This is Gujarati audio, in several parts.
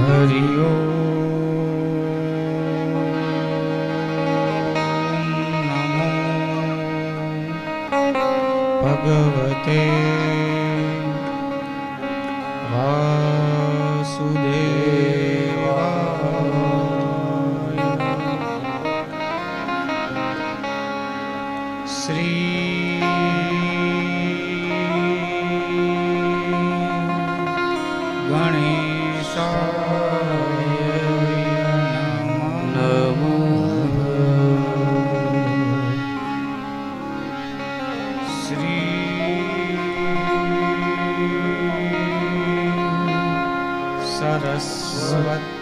હરિ ઓમ નમો ભગવતે વાસુદેવાય. શ્રી ગણેશાય નમઃ. શ્રી સરસ્વતી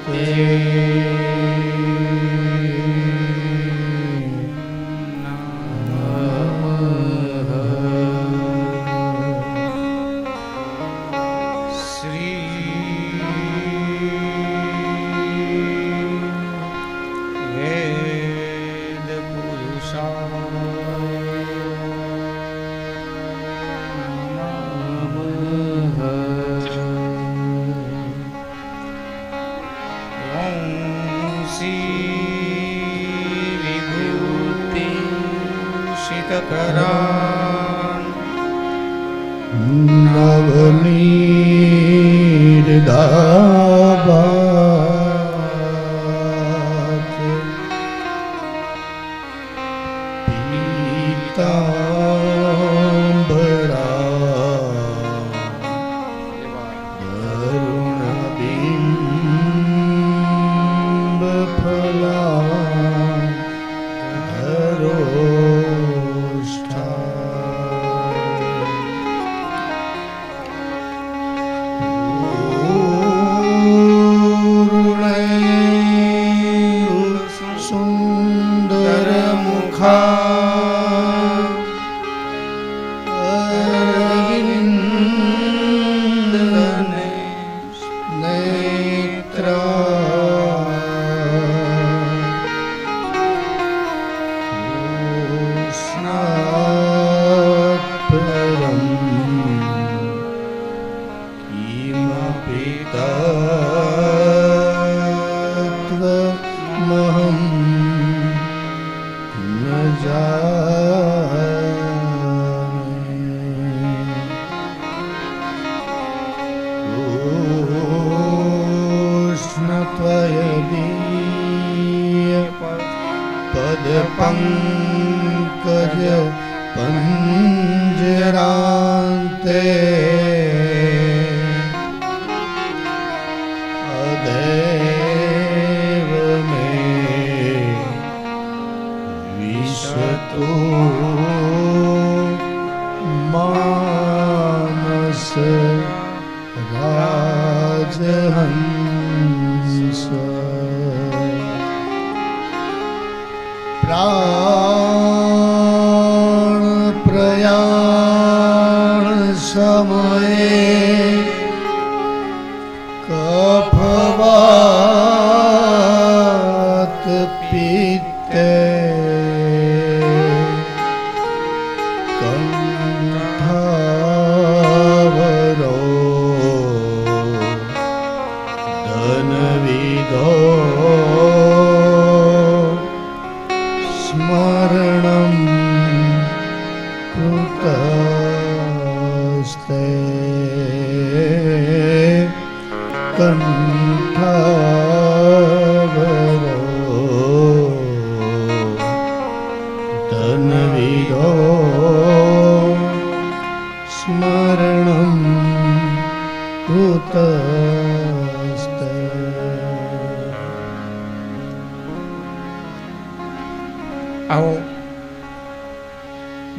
આવો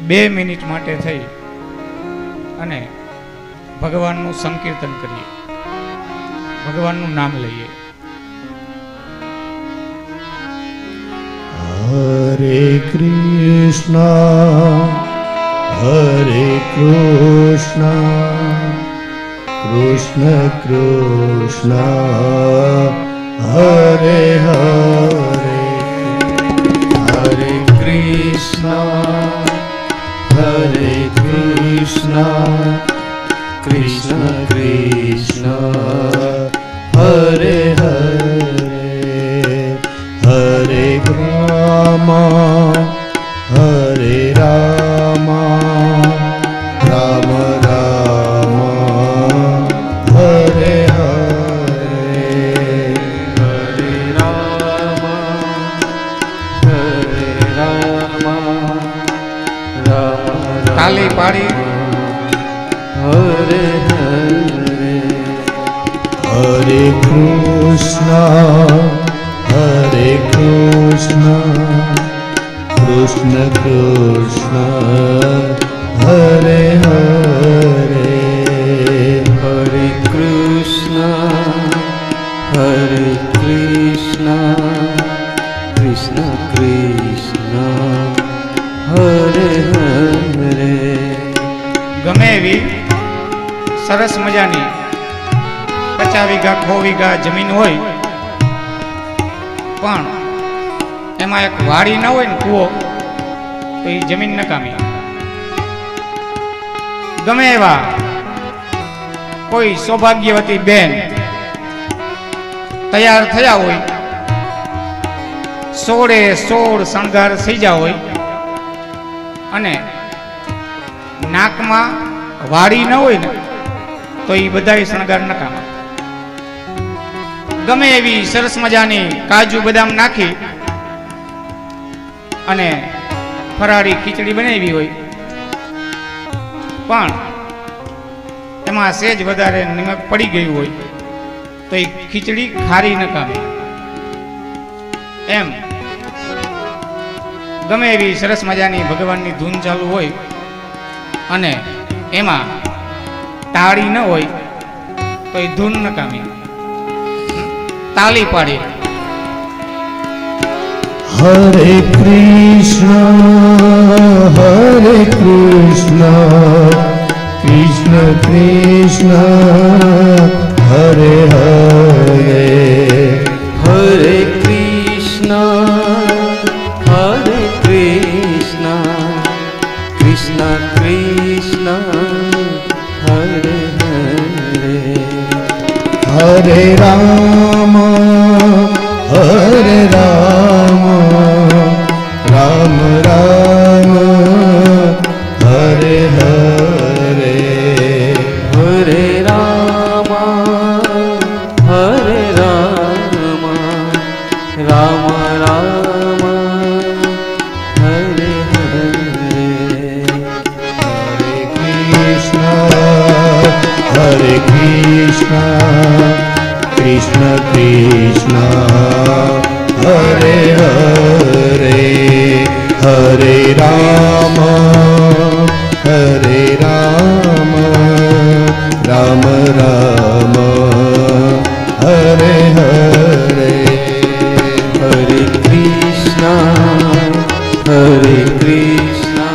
2 મિનિટ માટે થઈ અને ભગવાનનું સંકીર્તન કરીએ, ભગવાનનું નામ લઈએ. હરે કૃષ્ણ કૃષ્ણ કૃષ્ણ હરે હરે, હરે કૃષ્ણ કૃષ્ણ કૃષ્ણ હરે હરે હરે Hare Krishna, Hare Krishna, Krishna Krishna, Hare Hare, Hare Krishna, Hare Krishna, Krishna Krishna, Hare Hare. ગમે એવી સરસ મજાની 50 વીઘા 100 વીઘા જમીન હોય પણ એમાં એક વાડી ન હોય ને કૂવો તો એ જમીન નકામી. ગમે એવા કોઈ સૌભાગ્યવતી બેન તૈયાર થયા હોય, 16 શણગાર થઈ ગયા હોય અને નાકમાં વાડી ન હોય ને તો એ બધા શણગાર નકામા. ગમે એવી સરસ મજાની કાજુ બદામ નાખી અને ફરાળી ખીચડી બનાવી હોય પણ એમાં સેજ વધારે નિમક પડી ગયું હોય તો એ ખીચડી ખારી નકામી. એમ ગમે એવી સરસ મજાની ભગવાનની ધૂન ચાલુ હોય અને એમાં તાળી ન હોય તો એ ધૂન નકામી. તાળી પાડી Hare Krishna, Hare Krishna, Krishna Krishna, Hare Hare, Hare Krishna, Hare Krishna, Krishna Krishna, Hare Hare, Hare Rama, Hare Rama, Rama Rama, Hare Hare, Hare Rama, Hare Rama, Rama Rama, Hare Hare, Hare Krishna, Hare Krishna, Krishna Krishna, Hare Hare, Hare Rama, Hare Rama, Rama Rama, Hare Hare, Hare Krishna, Hare Krishna,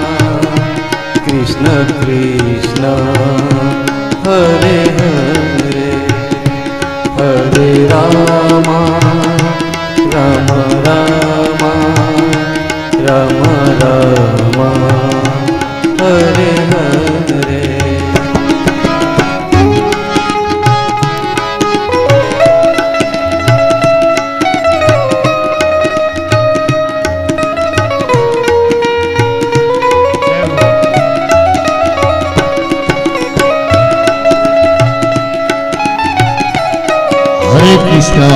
Krishna Krishna, Hare Hare, Hare Rama, Rama Rama, Rama Rama, Hare Hare. Hare Krishna.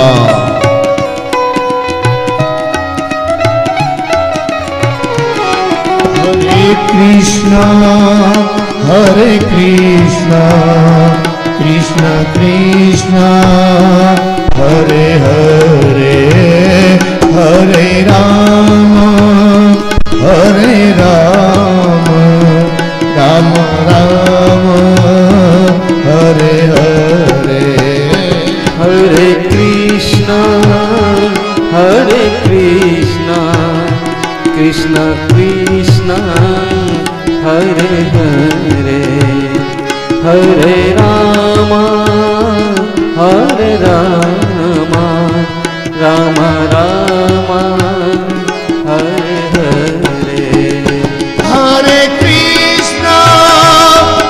Hare Krishna, Hare Krishna, Krishna Krishna, Hare Hare, Hare Rama, Hare Rama, Rama Rama, Hare Hare, Hare Krishna, Hare Krishna, Krishna Krishna, Hare Hare, Hare Rama, Hare Rama, Rama Rama, Hare Hare, Hare Krishna,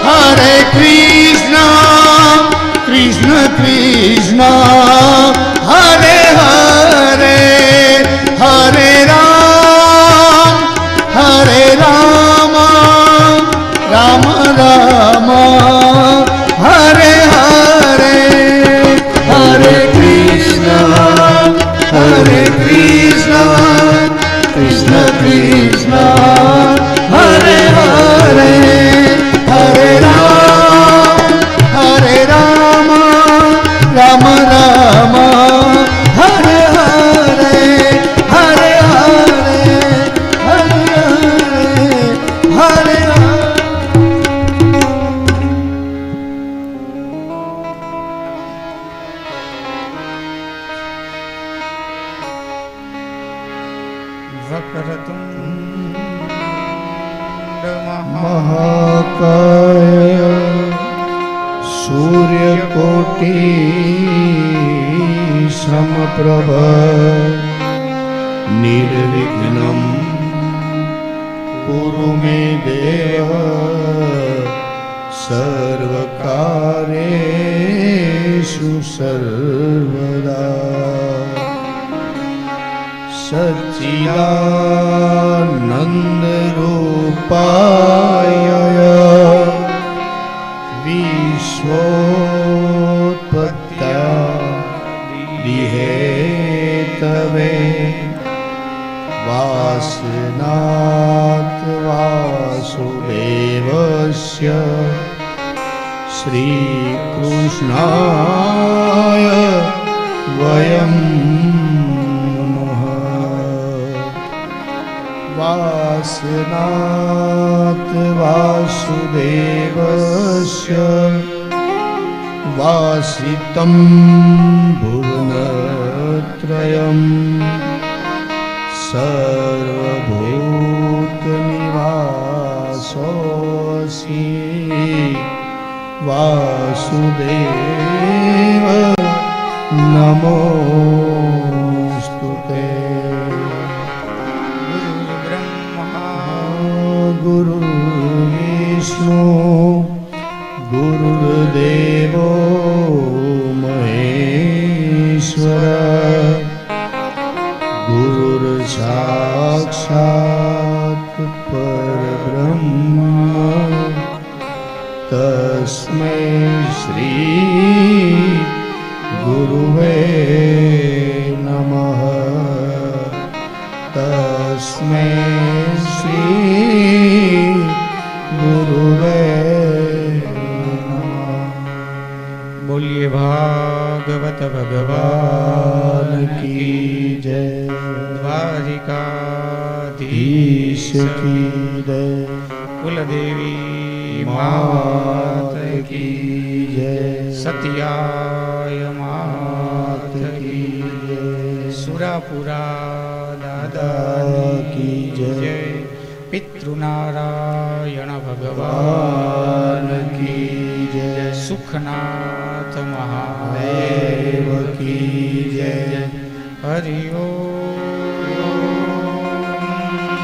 Hare Krishna, Krishna Krishna, Hare Hare, Hare Ram, Hare Rama, Rama Rama, Hare Hare, Hare Krishna, Hare Krishna, Krishna Krishna, Hare Hare, Hare Rama, વક્રતુંડ महाकाय सूर्यकोटि समप्रभ निर्विघ्नं कुरु मे देव सर्वकार्येषु सर्वदा सच्चिदानन्दरूपाय विश्वोत्पत्त्यादिहेतवे वासनात् वासुदेवस्य श्रीकृष्णाय वयं नमः। वासनात् वासुदेवस्य वासितं भुवनत्रयम् सर्वभूतनिवासोऽसि वासुदेव नमोऽस्तुते। गुरुर्ब्रह्मा गुरुर्विष्णु गुरुर्देवो महेश्वर गुरुर्साक्षात् परब्रह्म तस्मै श्री गुरुवे नमः। तस्मै श्री गुरुवे नमः। बोलिए भागवत भगवान की जय। द्वारिकाधीश की जय। कुलदेवी मात मात की की जय। सत्याय मात की जय। सुरापुरा दादा की जय। जय। पितृनारायण भगवान भगवान की जय। सुखनाथ महादेव की जय। हरि ओम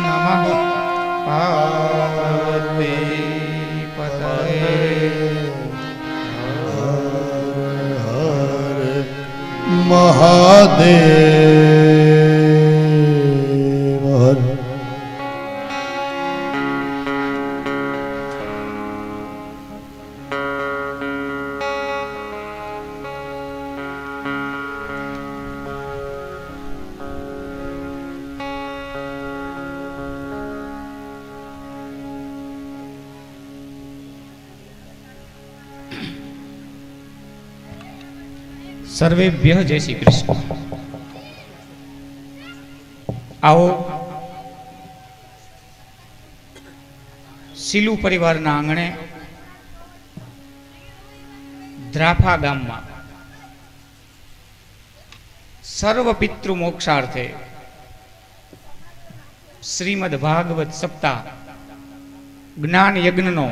नमः पार्वती पतये। हर महादेव हर। સર્વેભ્ય જય શ્રી કૃષ્ણ. આવો સિલુ પરિવારના આંગણે દ્રાફા ગામમાં સર્વ પિતૃ મોક્ષાર્થે શ્રીમદ ભાગવત સપ્તાહ જ્ઞાન યજ્ઞનો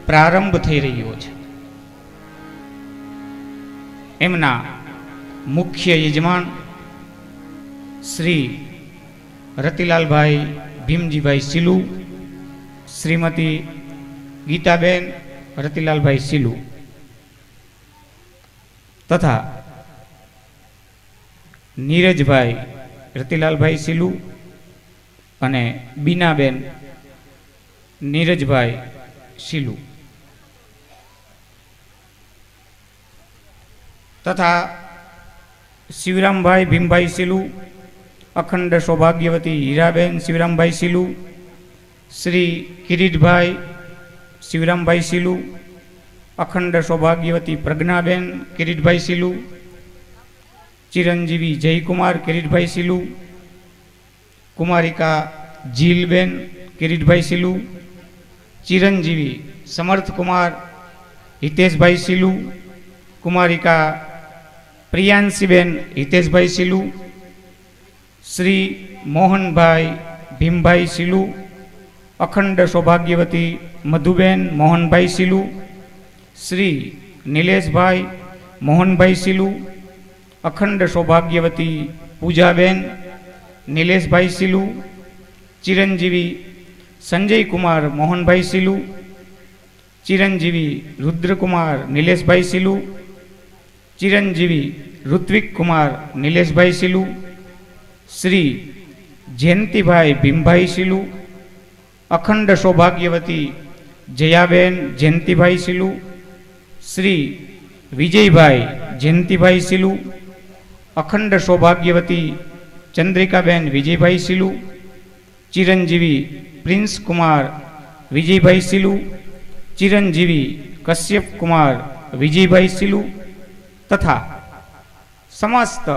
પ્રારંભ થઈ રહ્યો છે. એમના મુખ્ય યજમાન શ્રી રતિલાલભાઈ ભીમજીભાઈ સિલુ, શ્રીમતી ગીતાબેન રતિલાલભાઈ સિલુ તથા નીરજભાઈ રતિલાલભાઈ સિલુ અને બીનાબેન નીરજભાઈ સિલુ તથા શિવરામભાઈ ભીમભાઈ સિલુ, અખંડ સૌભાગ્યવતી હીરાબેન શિવરામભાઈ સિલુ, શ્રી કિરીટભાઈ શિવરામભાઈ સિલુ, અખંડ સૌભાગ્યવતી પ્રજ્ઞાબેન કિરીટભાઈ સિલુ, ચિરંજીવી જયકુમાર કિરીટભાઈ સિલુ, કુમારિકા જીલબેન કિરીટભાઈ સિલુ, ચિરંજીવી સમર્થકુમાર હિતેશભાઈ સિલુ, કુમારિકા પ્રિયાંશીબેન હિતેશભાઈ સિલુ, શ્રી મોહનભાઈ ભીમભાઈ સિલુ, અખંડ સૌભાગ્યવતી મધુબેન મોહનભાઈ સિલુ, શ્રી નિલેશભાઈ મોહનભાઈ સિલુ, અખંડ સૌભાગ્યવતી પૂજાબેન નિલેશભાઈ સિલુ, ચિરંજીવી સંજયકુમાર મોહનભાઈ સિલુ, ચિરંજીવી રુદ્રકુમાર નિલેશભાઈ સિલુ, ચિરંજીવી ઋત્વિક કુમાર નિલેશભાઈ સિલુ, શ્રી જયંતિભાઈ ભીમભાઈ સિલુ, અખંડ સૌભાગ્યવતી જયાબેન જયંતિભાઈ સિલુ, શ્રી વિજયભાઈ જયંતિભાઈ સિલુ, અખંડ સૌભાગ્યવતી ચંદ્રિકાબેન વિજયભાઈ સિલુ, ચિરંજીવી પ્રિન્સ કુમાર વિજયભાઈ સિલુ, ચિરંજીવી કશ્યપ કુમાર વિજયભાઈ સિલુ તથા સમસ્ત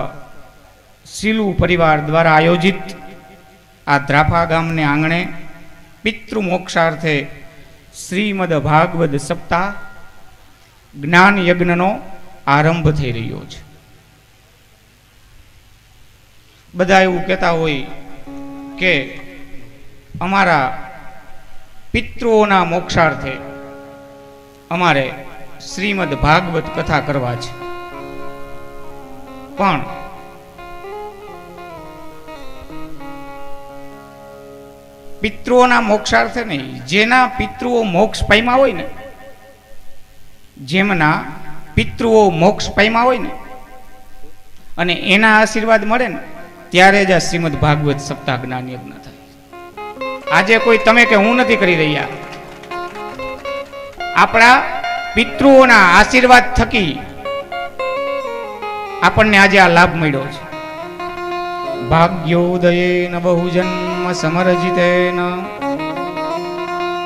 સિલુ પરિવાર દ્વારા આયોજિત આ દ્રાફા ગામને આંગણે પિતૃ મોક્ષાર્થે શ્રીમદ ભાગવત સપ્તાહ જ્ઞાન યજ્ઞનો આરંભ થઈ રહ્યો છે. બધા એવું કહેતા હોય કે અમારા પિતૃઓના મોક્ષાર્થે અમારે શ્રીમદ ભાગવત કથા કરવા છે. પણ પિતૃઓના મોક્ષાર્થે નહીં, જેના પિતૃઓ મોક્ષ પામ્યા હોય ને, જેમના પિતૃઓ મોક્ષ પામ્યા હોય ને અને એના આશીર્વાદ મળે ને ત્યારે જ આ શ્રીમદ ભાગવત સપ્તાહ જ્ઞાન યજ્ઞ થાય. આજે કોઈ તમે કે હું નથી કરી રહ્યા. આપણા પિતૃઓના આશીર્વાદ થકી આપણને આજે આ લાભ મળ્યો છે. ભાગ્યોદયેન બહુજન્મ સમરજિતેન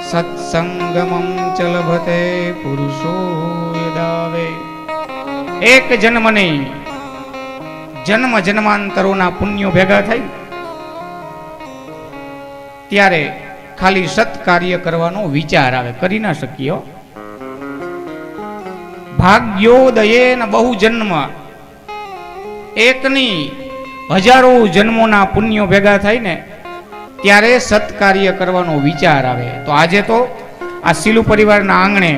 સત્સંગમં ચ લભતે પુરુષો યદાવે. એક જન્મ નહીં, જન્મ જન્માંતરોના પુણ્યો ભેગા થાય ત્યારે ખાલી સત્કાર્ય કરવાનો વિચાર આવે. કરી ના શકીએ. ભાગ્યોદયેન બહુ જન્મ, એકની હજારો જન્મોના પુણ્યો ભેગા થાય ને ત્યારે સત્કાર્ય કરવાનો વિચાર આવે. તો આજે તો આ સિલુ પરિવારના આંગણે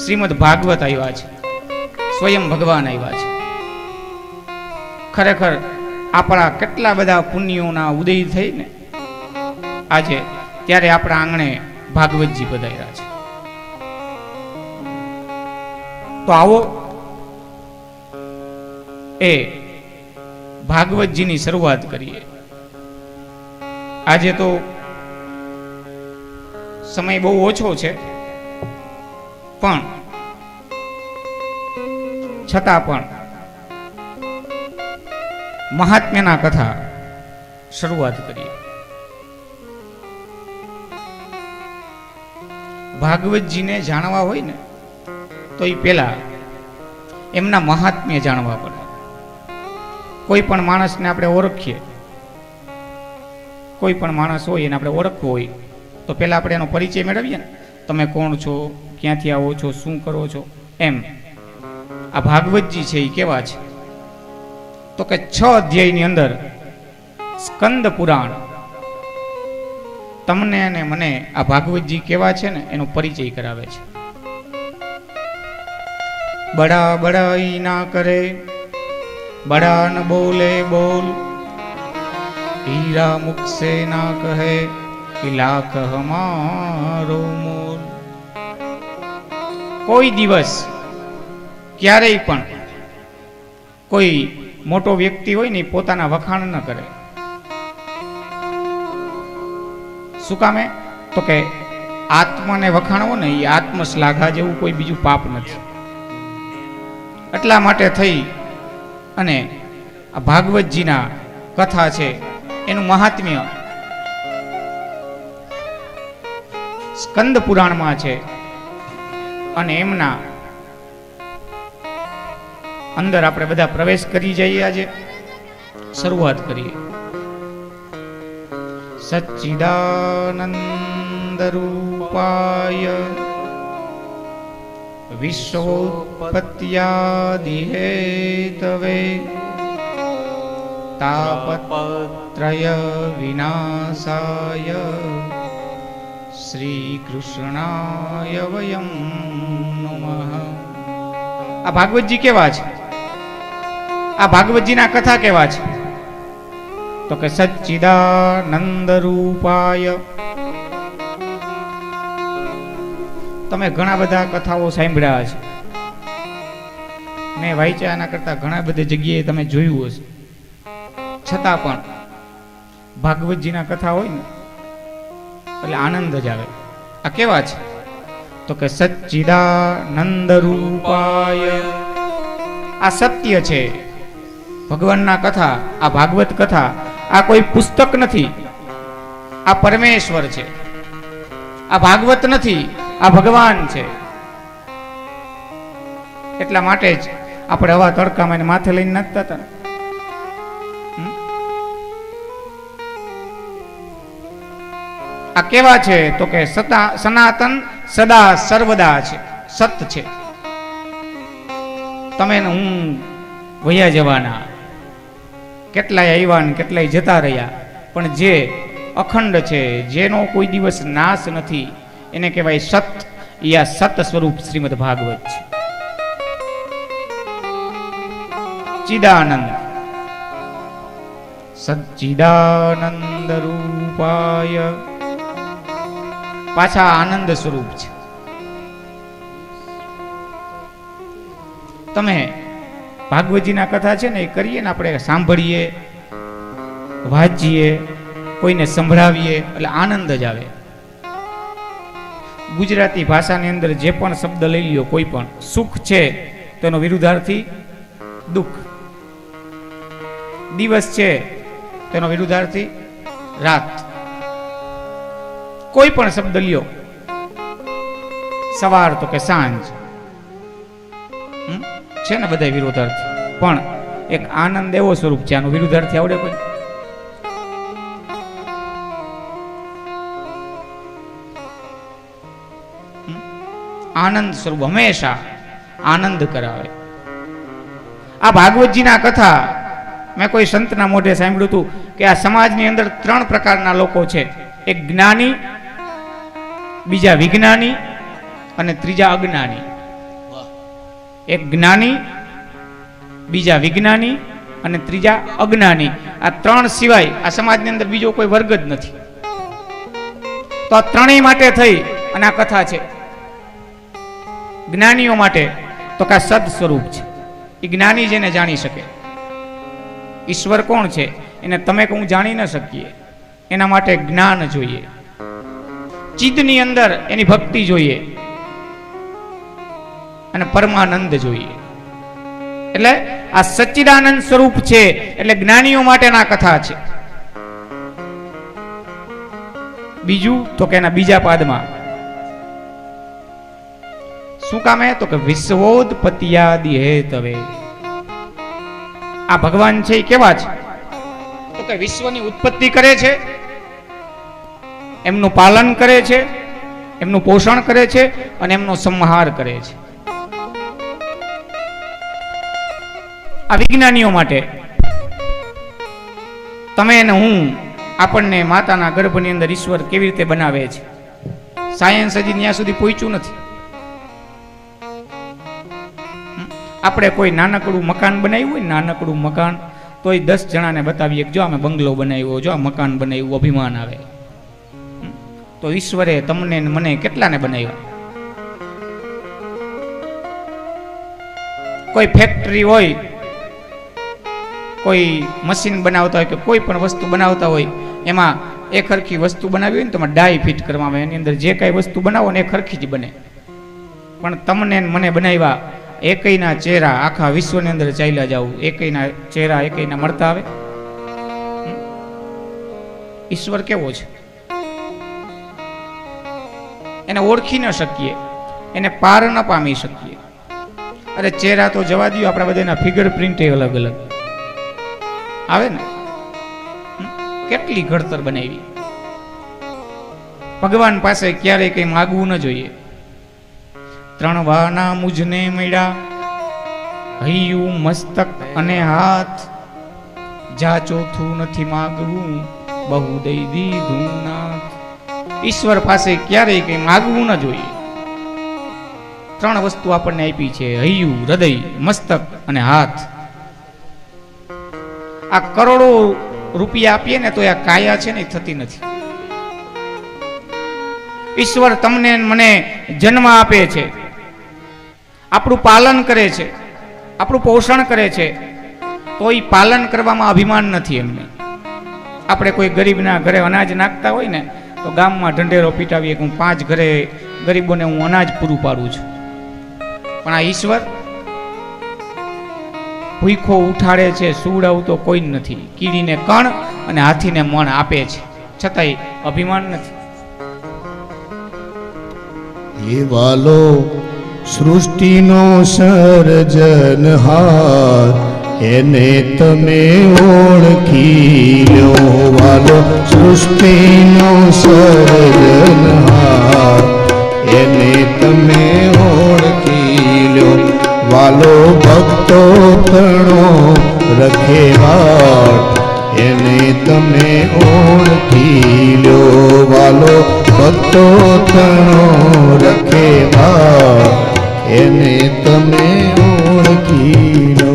શ્રીમદ ભાગવત આવ્યા છે, સ્વયં ભગવાન આવ્યા છે. ખરેખર આપણા કેટલા બધા પુણ્યોના ઉદય થઈ ને આજે, ત્યારે આપણા આંગણે ભાગવતજી પધાર્યા છે. તો આવો એ ભાગવતજીની શરૂઆત કરીએ. આજે તો સમય બહુ ઓછો છે, પણ છતાં પણ મહાત્મ્યના કથા શરૂઆત કરીએ. ભાગવતજીને જાણવા હોય ને તો એ પેલા એમના મહાત્મ્ય જાણવા પડે. કોઈ પણ માણસને આપણે ઓળખીએ, કોઈ પણ માણસ હોય એને આપણે ઓળખવું હોય તો પહેલા આપણે એનો પરિચય મેળવીએ ને. તમે કોણ છો, ક્યાંથી આવો છો, શું કરો છો, એમ. આ ભાગવતજી છે એ કેવા છે તો કે 6 અધ્યાયની અંદર સ્કંદ પુરાણ તમને અને મને આ ભાગવતજી કેવા છે ને એનો પરિચય કરાવે છે. બડા બડાઈ ના કરે, બડા ન બોલે બોલ, હીરા મુખ से ना કહે कि लाख हमारो मोल. કોઈ દિવસ ક્યારેય પણ કોઈ મોટો વ્યક્તિ હોય ને પોતાના વખાણ ન કરે. શું કામે? તો કે આત્માને વખાણવો ને એ આત્મશ્લાઘા જેવું કોઈ બીજું પાપ નથી. એટલા માટે થઈ અને આ ભાગવતજીના કથા છે એનું મહાત્મ્ય સ્કંદ પુરાણમાં છે અને એમના અંદર આપણે બધા પ્રવેશ કરી જઈએ. આજે શરૂઆત કરીએ. સચ્ચિદાનંદ રૂપાય વિશ્વોત્પત્યાદિ હેતવે તાપત્રય વિનાશાય શ્રી કૃષ્ણાય વયમ નમઃ. આ ભાગવતજી કેવા છે? આ ભાગવતજીના કથા કેવા છે? તો કે સચ્ચિદાનંદ રૂપાય. તમે ઘણા બધા કથાઓ સાંભળ્યા છે, મેં વાંચ્યા, આના કરતા ઘણા બધી જગ્યાએ તમે જોયું હશે. છતાં પણ ભાગવતજીના કથા હોય ને એટલે આનંદ જ આવે. આ કેવા છે? તો કે સચ્ચિદાનંદ રૂપાય. આ સત્ય છે. ભગવાનના કથા, આ ભાગવત કથા, આ કોઈ પુસ્તક નથી, આ પરમેશ્વર છે. આ ભાગવત નથી, આ ભગવાન છે. એટલા માટે જ આપણે હવા તડકામાં માથે લઈને નાચતા હતા. આ કેવા છે? તો કે સનાતન સદા સર્વદા છે, સત છે. તમે ને હું વયા જવાના, કેટલાય આવ્યા ને કેટલાય જતા રહ્યા, પણ જે અખંડ છે, જેનો કોઈ દિવસ નાશ નથી, એને કહેવાય સત. એ આ સત સ્વરૂપ શ્રીમદ ભાગવત છે. ચિદાનંદ, સચ્ચિદાનંદ રૂપાય. પાછા આનંદ સ્વરૂપ છે. તમે ભાગવતજીના કથા છે ને એ કરીએ ને, આપણે સાંભળીએ, વાંચીએ, કોઈને સંભળાવીએ એટલે આનંદ જ આવે. ગુજરાતી ભાષાની અંદર જે પણ શબ્દ લઈ લ્યો, કોઈ પણ સુખ છે તેનો વિરુદ્ધાર્થી દુઃખ, દિવસ છે તેનો વિરુદ્ધાર્થી રાત. કોઈ પણ શબ્દ લ્યો, સવાર તો કે સાંજ છે ને, બધા વિરોધાર્થી. પણ એક આનંદ એવો સ્વરૂપ છે, આનો વિરુદ્ધાર્થી આવડે કોઈ? આનંદ સ્વરૂપ હંમેશા આનંદ કરાવે. આ ભાગવતજીના કથા મેં કોઈ સંતના મોઢે સાંભળ્યું હતું કે આ સમાજની અંદર 3 પ્રકારના લોકો છે. એક જ્ઞાની, બીજા વિજ્ઞાની અને ત્રીજા અજ્ઞાની. એક જ્ઞાની, બીજા વિજ્ઞાની અને ત્રીજા અજ્ઞાની. આ 3 સિવાય આ સમાજની અંદર બીજો કોઈ વર્ગ જ નથી. તો આ ત્રણેય માટે થઈ અને આ કથા છે. જ્ઞાનીઓ માટે તો કે સદ સ્વરૂપ છે. એ જ્ઞાની જેને જાણી શકે. ઈશ્વર કોણ છે એને તમે કે હું જાણી ન શકીએ, એના માટે જ્ઞાન જોઈએ. ચિદની અંદર એની ભક્તિ જોઈએ અને પરમાનંદ જોઈએ. એટલે આ સચ્ચિદાનંદ સ્વરૂપ છે, એટલે જ્ઞાનીઓ માટેના કથા છે. બીજું તો કે એના બીજા પાદમાં શું કામ હે? તો કે વિશ્વોત્પત્યાદિ હેતવે. આ ભગવાન છે એ કેવા છે? તો કે વિશ્વની ઉત્પત્તિ કરે છે, એમનું પાલન કરે છે, એમનું પોષણ કરે છે અને એમનો સંહાર કરે છે. આ વિજ્ઞાનીઓ માટે. તમે ને હું, આપણને માતાના ગર્ભની અંદર ઈશ્વર કેવી રીતે બનાવે છે, સાયન્સ હજી ત્યાં સુધી પહોંચ્યું નથી. આપણે કોઈ નાનકડું મકાન બનાવ્યું હોય, નાનકડું મકાન, તો એ 10 જણાને બતાવીએ જો અમે બંગલો બનાવ્યો, જો આ મકાન બનાવ્યું, અભિમાન આવે. તો ઈશ્વરે તમને મને કેટલાને બનાવ્યા? કોઈ ફેક્ટરી હોય, કોઈ મશીન બનાવતા હોય કે કોઈ પણ વસ્તુ બનાવતા હોય, એમાં એક હરખી વસ્તુ બનાવી હોય ને તો ડાય ફિટ કરવામાં આવે. એની અંદર જે કાંઈ વસ્તુ બનાવો ને એ હરખી જ બને. પણ તમને મને બનાવ્યા, એકયના ચહેરા આખા વિશ્વની અંદર ચાલ્યા જાવ, એકયના ચહેરા એકયના મળતા આવે? ઈશ્વર કેવો છે એને ઓળખી ન શકીએ, એને પાર ન પામી શકીએ. અરે ચહેરા તો જવા દો, આપણા બધાના ફિગર પ્રિન્ટ અલગ અલગ આવે ને. કેટલી ઘડતર બનાવી. ભગવાન પાસે ક્યારેય કઈ માગવું ન જોઈએ. 3 વાના મુજને મળ્યા, હૈયું મસ્તક અને હાથ, જા ચોથું નથી માગવું, બહુ દઈ દીધું નાથ. ઈશ્વર પાસે ક્યારેય કઈ માગવું ન જોઈએ. 3 વસ્તુ આપણને આપી છે, હૈયું, હૃદય, મસ્તક અને હાથ. આ કરોડો રૂપિયા આપીએ ને તો આ કાયા છે ને થતી નથી. ઈશ્વર તમને મને જન્મ આપે છે, આપણું પાલન કરે છે, આપણું પોષણ કરે છે, તો એ પાલન કરવામાં અભિમાન નથી એમને. આપણે કોઈ ગરીબના ઘરે અનાજ નાખતા હોય ને તો ગામમાં ઢંઢેરો પીટાવીએ કે હું 5 ઘરે ગરીબોને હું અનાજ પૂરું પાડું છું. પણ આ ઈશ્વર ભૂખો ઉઠાડે છે, સુવડાવતો કોઈ નથી. કીડીને કણ અને હાથીને મણ આપે છે, છતાંય અભિમાન નથી. એ વાલો સૃષ્ટિનો સર્જનહાર, એને તમે ઓળખી લો. વાલો સૃષ્ટિનો સર્જનહાર, એને તમે ઓળખી લો. વાલો ભક્તો તણો રખેવાળ, એને તમે ઓળખી લો. વાલો ભક્તો તણો રખેવાળ, એને તમે ઓળખી લો.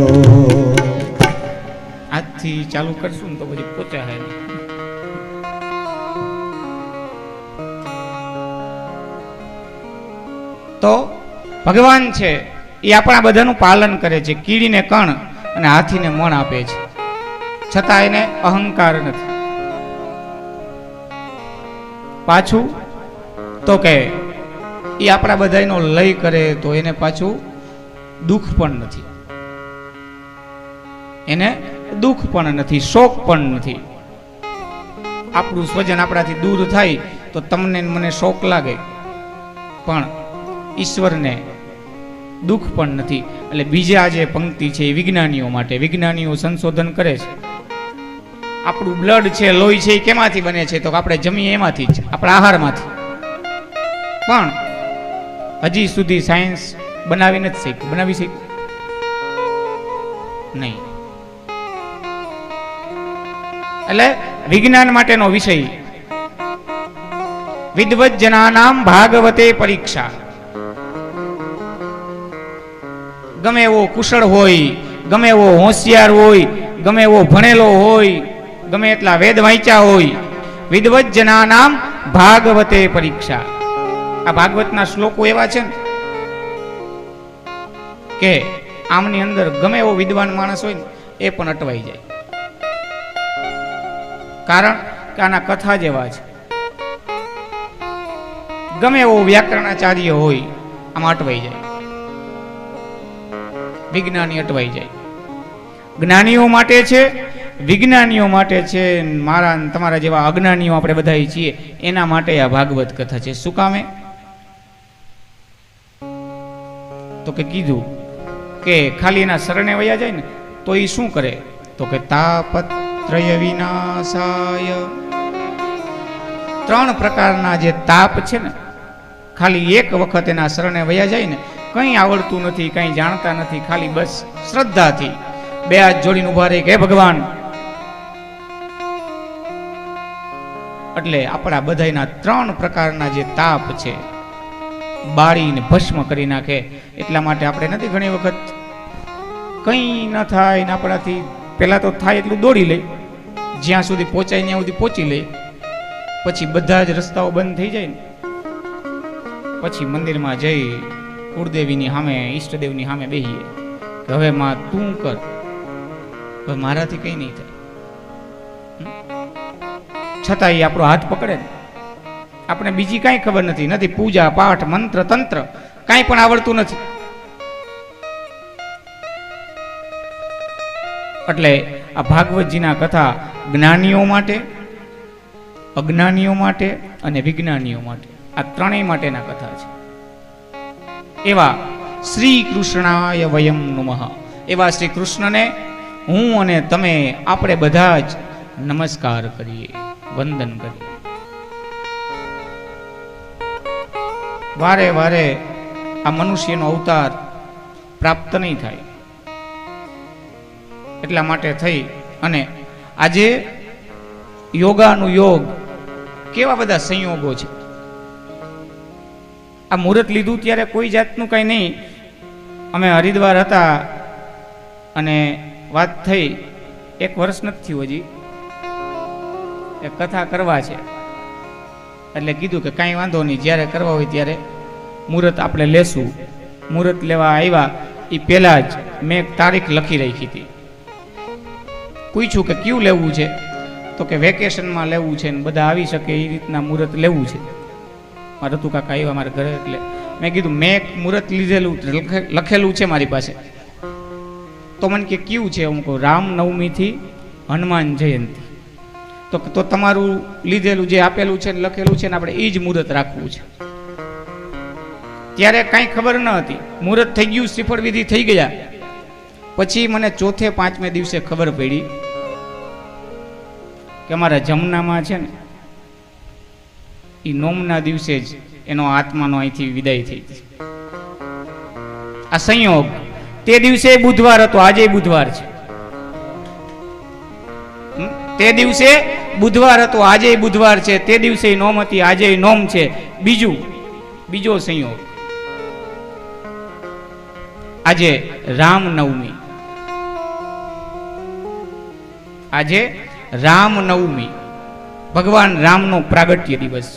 આજથી ચાલુ કરશું ને તો પછી પહોંચ્યા હે. તો ભગવાન છે એ આપણા બધાનું પાલન કરે છે. કીડીને કણ અને હાથીને મણ આપે છે, છતાં એને અહંકાર નથી. પાછું તો કે એ આપણા બધાનો લય કરે તો એને પાછું દુઃખ પણ નથી. એને દુઃખ પણ નથી, શોક પણ નથી. આપણું સ્વજન આપણાથી દૂર થાય તો તમને મને શોક લાગે, પણ ઈશ્વરને દુઃખ પણ નથી. એટલે બીજા જે પંક્તિ છે એ વિજ્ઞાનીઓ માટે. વિજ્ઞાનીઓ સંશોધન કરે છે, આપણું બ્લડ છે, લોહી છે, એ કેમાંથી બને છે? તો આપણે જમીએ એમાંથી જ, આપણા આહારમાંથી. પણ હજી સુધી સાયન્સ બનાવી નથી શીખ્યું. બનાવી શીખ્યું નહીં. એટલે વિજ્ઞાન માટેનો વિષય. વિદ્વત જનાનામ ભાગવતે પરીક્ષા. ગમે એવો કુશળ હોય, ગમે એવો હોશિયાર હોય, ગમે એવો ભણેલો હોય, ગમે એટલા વેદ વાંચ્યા હોય, વિદ્વત જનાનામ ભાગવતે પરીક્ષા. આ ભાગવતના શ્લોકો એવા છે ને કે આમની અંદર ગમે એવો વિદ્વાન માણસ હોય ને એ પણ અટવાઈ જાય. કારણ કે આના કથા જેવા છે. ગમે એવો વ્યાકરણાચાર્ય હોય આમાં અટવાઈ જાય. વિજ્ઞાની અટવાઈ જાય. જ્ઞાનીઓ માટે છે, વિજ્ઞાનીઓ માટે છે, મારા તમારા જેવા અજ્ઞાનીઓ આપણે બધા છીએ એના માટે આ ભાગવત કથા છે. શું કામે? તો કે કીધું કે ખાલી એના શરણે વયા જાય ને તો એ શું કરે? તો કે તાપત્રય વિનાશાય. 3 પ્રકારના જે તાપ છે ને, ખાલી એક વખત એના શરણે વયા જાય ને, કંઈ આવડતું નથી, કંઈ જાણતા નથી, ખાલી બસ શ્રદ્ધાથી 2 હાથ જોડીને ઉભા રહી કે હે ભગવાન. એટલે આપણા બધાના 3 પ્રકારના જે તાપ છે બાળીને ભસ્મ કરી નાખે. એટલા માટે આપણે નથી ઘણી વખત કંઈ ન થાય ને આપણાથી પહેલાં તો થાય એટલું દોડી લઈ, જ્યાં સુધી પહોંચાય ત્યાં સુધી પહોંચી લઈ, પછી બધા જ રસ્તાઓ બંધ થઈ જાય ને પછી મંદિરમાં જઈ કુળદેવીની સામે, ઈષ્ટદેવની સામે બેહીએ કે હવે માં તું કર, હવે મારાથી કંઈ નહીં થાય. છતાં એ આપણો હાથ પકડે ને. આપણે બીજી કાંઈ ખબર નથી, નથી પૂજા પાઠ મંત્ર તંત્ર કાંઈ પણ આવડતું નથી. એટલે આ ભાગવતજીના કથા જ્ઞાનીઓ માટે, અજ્ઞાનીઓ માટે અને વિજ્ઞાનીઓ માટે, આ ત્રણેય માટેના કથા છે. એવા શ્રી કૃષ્ણાય વયમ નમઃ. એવા શ્રી કૃષ્ણને હું અને તમે આપણે બધા જ નમસ્કાર કરીએ, વંદન કરીએ. વારે વારે આ મનુષ્યનો અવતાર પ્રાપ્ત નહીં થાય. એટલા માટે થઈ અને આજે યોગાનું યોગ, કેવા બધા સંયોગો છે. આ મુહૂર્ત લીધું ત્યારે કોઈ જાતનું કંઈ નહીં. અમે હરિદ્વાર હતા અને વાત થઈ, 1 વર્ષ નથી થયું હજી, એક કથા કરવા છે એટલે કીધું કે કાંઈ વાંધો નહીં, જ્યારે કરવા હોય ત્યારે મુહૂર્ત આપણે લેશું. મુહૂર્ત લેવા આવ્યા એ પહેલાં જ મેં એક તારીખ લખી રાખી હતી. પૂછ્યું કે કયું લેવું છે, તો કે વેકેશનમાં લેવું છે ને બધા આવી શકે એ રીતના મુહૂર્ત લેવું છે. મારા રતુ કાકા આવ્યા મારા ઘરે એટલે મેં કીધું મેં એક મુહૂર્ત લીધેલું લખેલું છે મારી પાસે. તો મને કે કયું છે? હું કહું રામનવમીથી હનુમાન જયંતિ. તો તમારું લીધેલું જે આપેલું છે લખેલું છે ને આપણે એ જ મુહૂર્ત રાખવું છે. ત્યારે કાંઈ ખબર ન હતી. મુહૂર્ત થઈ ગયું, શ્રીફળ વિધિ થઈ ગયા. પછી મને ચોથે પાંચમે દિવસે ખબર પડી કે અમારા જમનામાં છે ને એ નોમના દિવસે જ એનો આત્માનો અહીંથી વિદાય થઈ છે. આ સંયોગ. તે દિવસે બુધવાર હતો, આજે બુધવાર છે. તે દિવસે બુધવાર હતો, આજે બુધવાર છે. તે દિવસે નોમ હતી, આજે નોમ છે. બીજો સંયોગ. આજે રામનવમી. આજે રામનવમી, ભગવાન રામનો પ્રાગટ્ય દિવસ.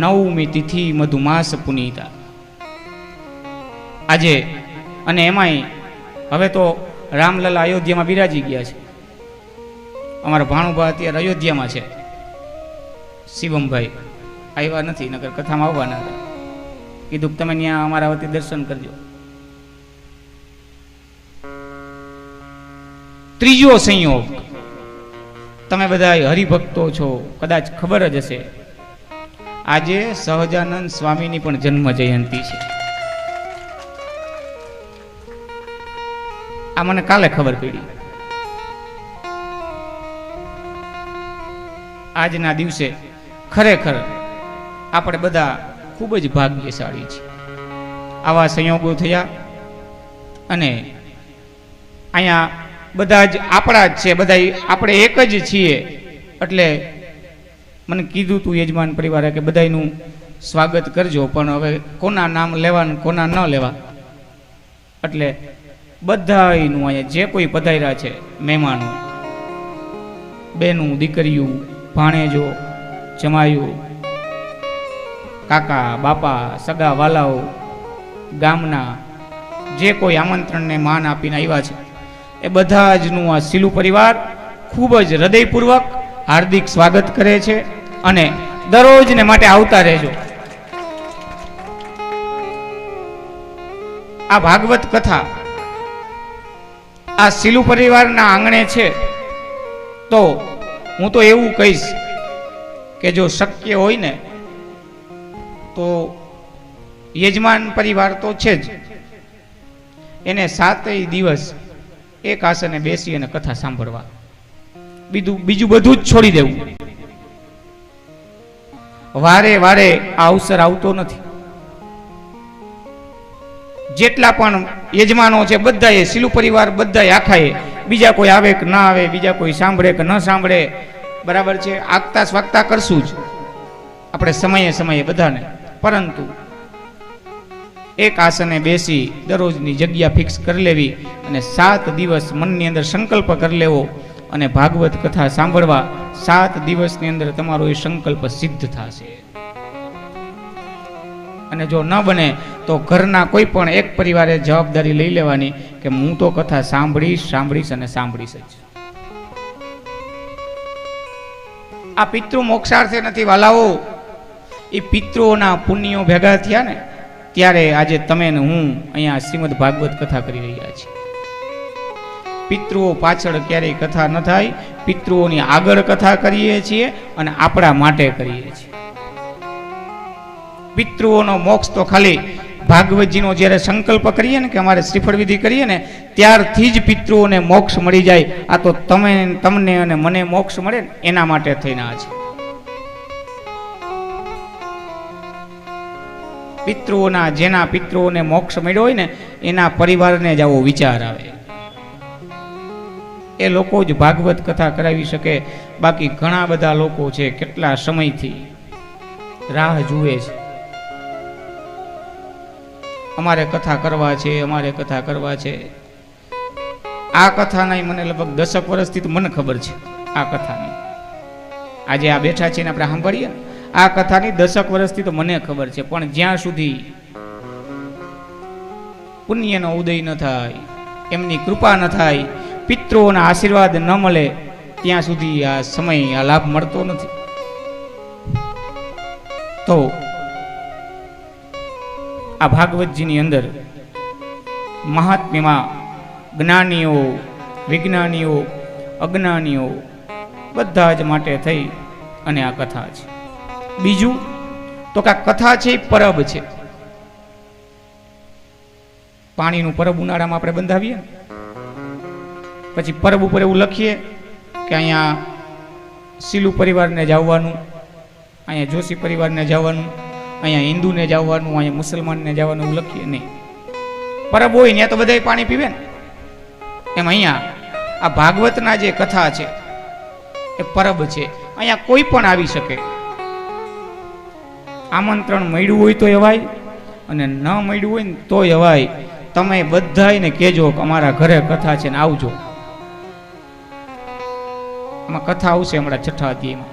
નવમી તિથિ મધુમાસ પુનીતા. આજે અને એમાંય હવે તો રામલલા અયોધ્યામાં બિરાજી ગયા છે. અમારા ભાણુભા અત્યારે અયોધ્યામાં છે. શિવમભાઈ આવ્યા નથી, નગર કથામાં આવવાના હતા. કીધું કે તમે ત્યાં અમારા વતી દર્શન કરજો. ત્રીજો સંયોગ. તમે બધા હરિભક્તો છો, કદાચ ખબર જ હશે, આજે સહજાનંદ સ્વામીની પણ જન્મ જયંતિ છે. આ મને કાલે ખબર પડી. આજના દિવસે ખરેખર આપણે બધા ખૂબ જ ભાગ્યશાળી છીએ. આવા સંયોગો થયા અને અહીંયા બધા જ આપણા જ છે, બધા આપણે એક જ છીએ. એટલે મને કીધું તું યજમાન પરિવારે કે બધાનું સ્વાગત કરજો, પણ હવે કોના નામ લેવા ને કોના ન લેવા. એટલે બધાનું અહીંયા જે કોઈ પધાર્યા છે મહેમાનો, બેનું, દીકરીઓ, ભાણેજો, જમાયું, કાકા, બાપા, સગા વાલાઓ, ગામના જે કોઈ આમંત્રણને માન આપીને આવ્યા છે એ બધા જનું આ શીલુ પરિવાર ખૂબ જ હૃદયપૂર્વક હાર્દિક સ્વાગત કરે છે. અને દરરોજને માટે આવતા રહેજો. આ ભાગવત કથા આ શીલુ પરિવારના આંગણે છે. તો હું તો એવું કહીશ કે જો શક્ય હોય ને તો યજમાન પરિવાર તો છે જ, એને 7 દિવસ એક આસને બેસી અને કથા સાંભળવા. બીજું બધું જ છોડી દેવું. વારે વારે આ અવસર આવતો નથી. જેટલા પણ યજમાનો છે બધાએ, શીલુ પરિવાર બધાએ આખાએ, બીજા કોઈ આવે કે ના આવે, બીજા કોઈ સાંભળે કે ન સાંભળે, બરાબર છે, આગતા સ્વાગતા કરશું જ આપણે સમયે સમયે બધાને. પરંતુ એક આસને બેસી દરરોજની જગ્યા ફિક્સ કરી લેવી અને 7 દિવસ મનની અંદર સંકલ્પ કરી લેવો અને ભાગવત કથા સાંભળવા. 7 દિવસની અંદર તમારો એ સંકલ્પ સિદ્ધ થશે. અને જો ન બને તો ઘરના કોઈ પણ એક પરિવારે જવાબદારી લઈ લેવાની કે હું તો કથા સાંભળીશ અને સાંભળીશ જ. આ પિતૃ મોક્ષાર્થે નથી વાલાઓ, એ પિતૃઓના પુણ્યો ભેગા થયા ને ત્યારે આજે તમે ને હું અહીંયા શ્રીમદ ભાગવત કથા કરી રહ્યા છીએ. પિતૃઓ પાછળ ક્યારેય કથા ન થાય, પિતૃઓની આગળ કથા કરીએ છીએ અને આપણા માટે કરીએ છીએ. પિતૃઓનો મોક્ષ તો ખાલી ભાગવતજીનો જ્યારે સંકલ્પ કરીએ ને કે અમારે શ્રીફળ વિધિ કરીએ ને ત્યારથી જ પિતૃઓને મોક્ષ મળી જાય. આ તો તમને અને મને મોક્ષ મળે ને એના માટે થઈને આ છે. પિતૃઓના, જેના પિતૃઓને મોક્ષ મળ્યો હોય ને એના પરિવારને જ આવો વિચાર આવે. એ લોકો જ ભાગવત કથા કરાવી શકે. બાકી ઘણા બધા લોકો છે કેટલા સમયથી રાહ જુએ છે, અમારે કથા કરવા છે, અમારે કથા કરવા છે. આ કથાના મને લગભગ 10 વર્ષથી તો મને ખબર છે. આ કથાની આજે આ બેઠા છે ને આપણે સાંભળીએ ને, આ કથાની 10 વર્ષથી તો મને ખબર છે. પણ જ્યાં સુધી પુણ્યનો ઉદય ન થાય, એમની કૃપા ન થાય, પિતૃઓના આશીર્વાદ ન મળે, ત્યાં સુધી આ સમય, આ લાભ મળતો નથી. તો આ ભાગવતજીની અંદર મહાત્મ્યમાં જ્ઞાનીઓ, વિજ્ઞાનીઓ, અજ્ઞાનીઓ બધા જ માટે થઈ અને આ કથા છે. બીજું તો કે આ કથા છે એ પરબ છે. પાણીનું પરબ ઉનાળામાં આપણે બંધાવીએ ને, પછી પરબ ઉપર એવું લખીએ કે અહીંયા સીલુ પરિવારને જવાનું, અહીંયા જોશી પરિવારને જવાનું, અહીંયા હિન્દુને જવાનું, અહીંયા મુસલમાનને જવાનું, એવું લખીએ નહીં. પરબ હોય ત્યાં તો બધા પાણી પીવે ને. એમ અહીંયા આ ભાગવતના જે કથા છે એ પરબ છે. અહીંયા કોઈ પણ આવી શકે. આમંત્રણ મળ્યું હોય તો એવાય, અને ન મળ્યું હોય ને તો એવાય. તમે બધાને કહેજો કે અમારા ઘરે કથા છે ને આવજો. આમાં કથા આવશે હમણાં 6થા અધ્યાયમાં.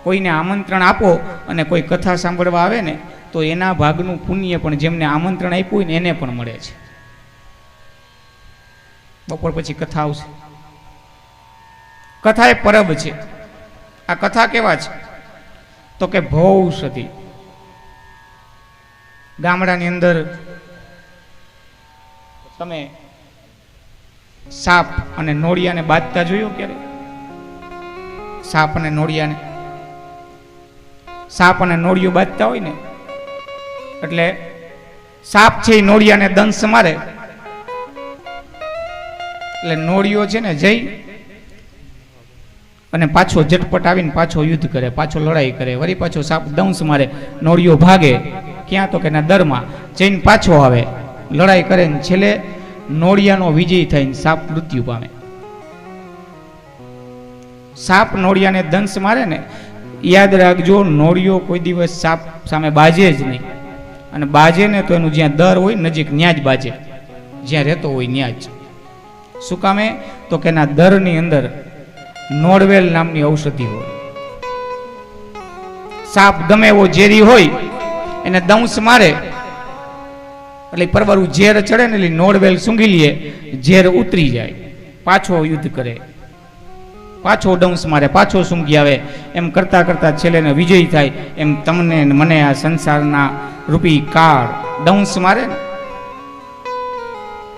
કોઈને આમંત્રણ આપો અને કોઈ કથા સાંભળવા આવે ને તો એના ભાગનું પુણ્ય પણ જેમને આમંત્રણ આપ્યું હોય ને એને પણ મળે છે. બપોર પછી કથા આવશે. કથા એ પરબ છે. આ કથા કેવા છે તો કે ભૌષધિ. ગામડાની અંદર તમે સાપ અને નોળિયાને બાંધતા જોયો ક્યારે? સાપ અને નોળિયાને, સાપ અને નોળિયું બાંધતા હોય ને એટલે સાપ છે એ નોળિયાને દંશ મારે એટલે નોળિયો છે ને જઈ અને પાછો ઝટપટ આવીને પાછો યુદ્ધ કરે, પાછો લડાઈ કરે, વળી પાછો સાપ દંશ મારે, નોળિયો ભાગે ક્યાં તો કે ના દરમાં જઈને પાછો આવે, લડાઈ કરે ને છેલ્લે નોળિયાનો વિજય થઈને સાપ મૃત્યુ પામે. સાપ નોળિયાને દંશ મારે ને, યાદ રાખજો નોળિયો કોઈ દિવસ સાપ સામે બાજે જ નહીં. અને બાજે ને તો એનું જ્યાં દર હોય નજીક ત્યાં જ બાજે, જ્યાં રહેતો હોય ત્યાં જ. શું કામે તો કે એના દરની અંદર નોળવેલ નામની ઔષધિ હોય. સાપ ગમે એવો ઝેરી હોય એને દંશ મારે એટલે પરવારું ઝેર ચડે ને એટલે નોળવેલ સૂંઘી લે, ઝેર ઉતરી જાય, પાછો યુદ્ધ કરે, પાછો દંશ મારે, પાછો સૂંઘી આવે. એમ કરતા કરતા છેલ્લે વિજય થાય. એમ તમને મને આ સંસારના રૂપી કાળ દંશ મારે ને